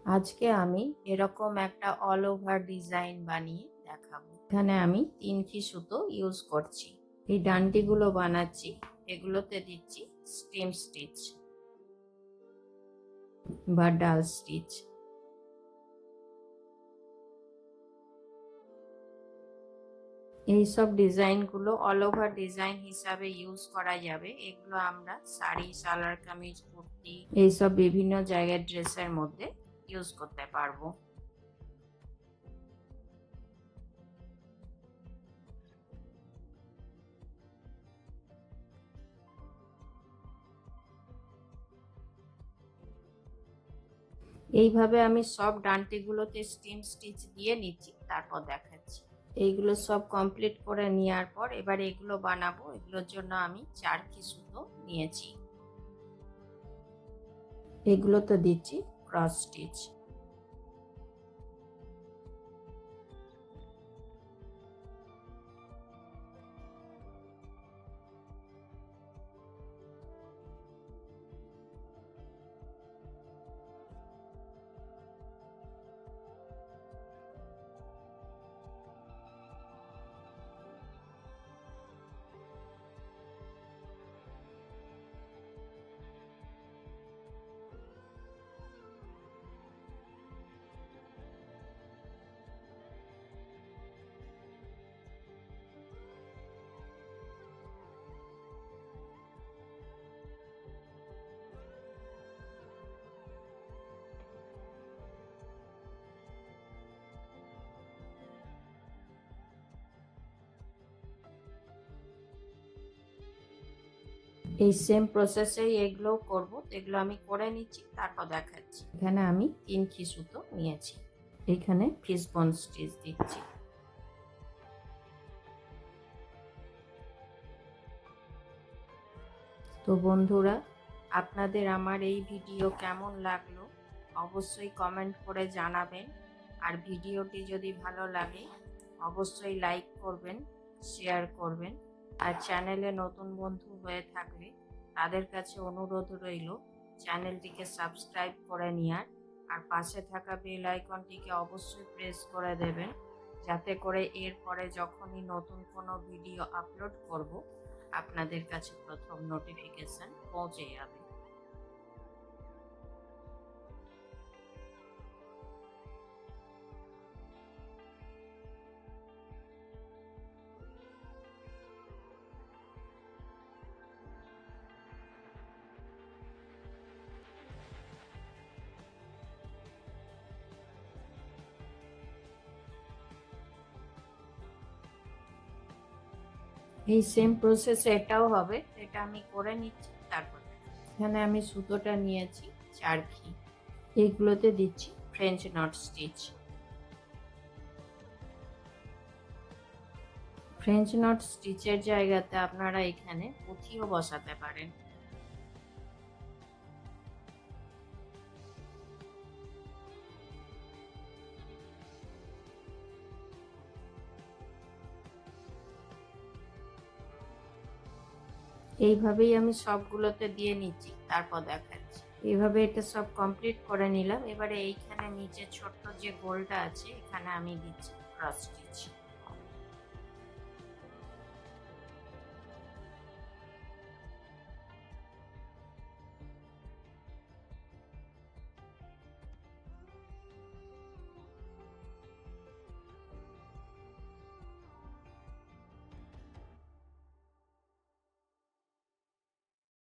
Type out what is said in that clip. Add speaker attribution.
Speaker 1: আজকে আমি এরকম একটা অল ওভার ডিজাইন বানিয়ে দেখাবো। এখানে আমি 3টি সুতো ইউজ করছি। এই ডান্ডিগুলো বানাচ্ছি, এগুলোতে দিচ্ছি স্টিম স্টিচ বা ডাল স্টিচ। এইসব ডিজাইনগুলো অল ওভার ডিজাইন হিসাবে ইউজ করা যাবে। এগুলো আমরা শাড়ি, সালোয়ার কামিজ, কুর্তি, এইসব বিভিন্ন জায়গার ড্রেসের মধ্যে ইউজ করতে পারবো। এইভাবে আমি সব ডান্টিগুলোতে স্টিম স্টিচ দিয়ে নিচ্ছি, তারপর দেখাচ্ছি। এইগুলো সব কমপ্লিট করে নেওয়ার পর এবার এগুলো বানাবো। এগুলোর জন্য আমি 4টি সুতো নিয়েছি। এগুলোতে দিচ্ছি ক্রস স্টিচ। এই সেম প্রসেসেই এগুলো করব। এগুলো আমি করে নিচ্ছি, তারপর দেখাচ্ছি। এখানে আমি 3টি সুতো নিয়েছি। এখানে ফিশবোন স্টিচ দিচ্ছি। তো বন্ধুরা, আপনাদের আমার এই ভিডিও কেমন লাগলো অবশ্যই কমেন্ট করে জানাবেন। আর ভিডিওটি যদি ভালো লাগে অবশ্যই লাইক করবেন, শেয়ার করবেন। আর চ্যানেলে নতুন বন্ধু হয়ে থাকলে তাদের কাছে অনুরোধ রইল চ্যানেলটিকে সাবস্ক্রাইব করে নেওয়ার। আর পাশে থাকা বেল আইকনটিকে অবশ্যই প্রেস করে দেবেন, যাতে করে এরপরে যখনই নতুন কোনো ভিডিও আপলোড করব আপনাদের কাছে প্রথম নোটিফিকেশন পৌঁছে যাবে। এই সেম প্রসেসে এটাও হবে, এটা আমি করে নিচ্ছি। তারপর এখানে আমি সুতোটা নিয়েছি চারখি। এইগুলোতে দিচ্ছি French not stitch. French not স্টিচের জায়গাতে আপনারা এখানে পুঁথিও বসাতে পারেন। এইভাবেই আমি সবগুলোতে দিয়ে নিচ্ছি, তারপর দেখাচ্ছি। এইভাবে এটা সব কমপ্লিট করে নিলাম। এবারে এইখানে নিচে ছোট্ট যে গোলটা আছে এখানে আমি দিচ্ছি ক্রস স্টিচ।